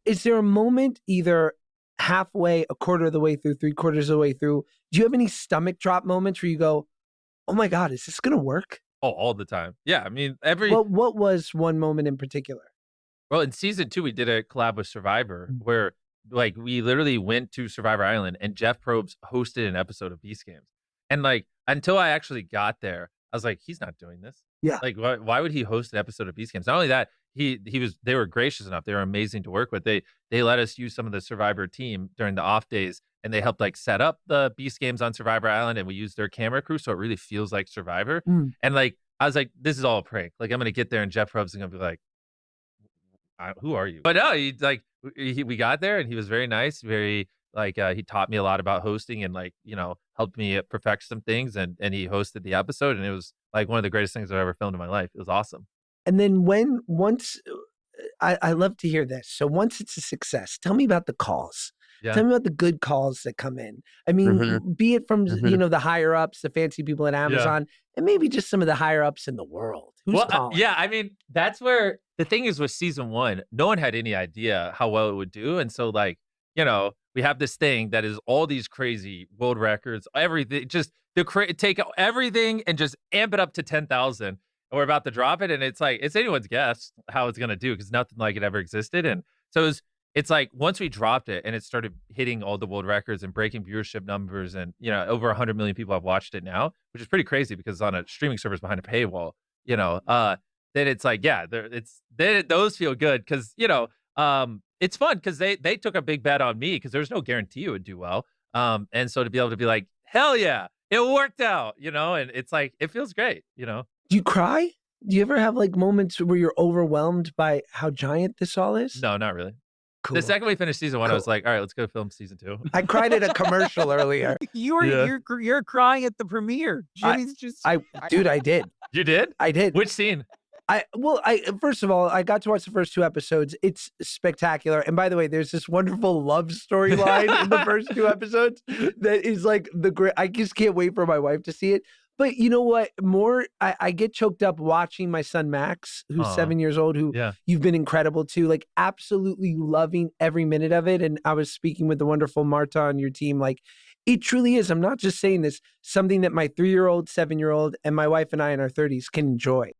is there a moment either halfway, a quarter of the way through, 3/4 of the way through, do you have any stomach drop moments where you go, oh my God, is this going to work? Oh, all the time. Yeah, I mean, What was one moment in particular? well, in season 2, we did a collab with Survivor where, like, we literally went to Survivor Island and Jeff Probst hosted an episode of Beast Games. And, like, until I actually got there, I was like, "He's not doing this." Yeah. Like, why would he host an episode of Beast Games? Not only that, they were gracious enough. They were amazing to work with. They let us use some of the Survivor team during the off days, and they helped, like, set up the Beast Games on Survivor Island, and we used their camera crew, so it really feels like Survivor. Mm. And, like, I was like, "This is all a prank." Like, I'm gonna get there, and Jeff Probst is gonna be like, who are you? But no, he like we got there and he was very nice, very like he taught me a lot about hosting and like, helped me perfect some things and he hosted the episode and it was like one of the greatest things I've ever filmed in my life. It was awesome. And then once I love to hear this. So once it's a success, tell me about the calls. Yeah. Tell me about the good calls that come in. I mean, be it from, the higher ups, the fancy people at Amazon, and maybe just some of the higher ups in the world. Who's calling? Yeah, I mean, that's where the thing is with season 1, no one had any idea how well it would do. And so like, we have this thing that is all these crazy world records, everything, just take everything and just amp it up to 10,000. And we're about to drop it. And it's like, it's anyone's guess how it's going to do because nothing like it ever existed. And so it's like once we dropped it and it started hitting all the world records and breaking viewership numbers and, over 100 million people have watched it now, which is pretty crazy because it's on a streaming service behind a paywall, then it's like, yeah, those feel good because, it's fun because they took a big bet on me because there's no guarantee it would do well. And so to be able to be like, hell yeah, it worked out, and it's like, it feels great, Do you cry? Do you ever have like moments where you're overwhelmed by how giant this all is? No, not really. Cool. The second we finished season 1, I was like, all right, let's go film season 2. I cried at a commercial earlier. You're crying at the premiere. Jimmy's Dude, I did. You did? I did. Which scene? First of all, I got to watch the first 2 episodes. It's spectacular. And by the way, there's this wonderful love storyline in the first 2 episodes that is like I just can't wait for my wife to see it. But you know what? I get choked up watching my son Max, who's 7 years old, who you've been incredible to, like absolutely loving every minute of it. And I was speaking with the wonderful Marta on your team. Like, it truly is. I'm not just saying this, something that my 3-year-old, 7-year-old, and my wife and I in our 30s can enjoy.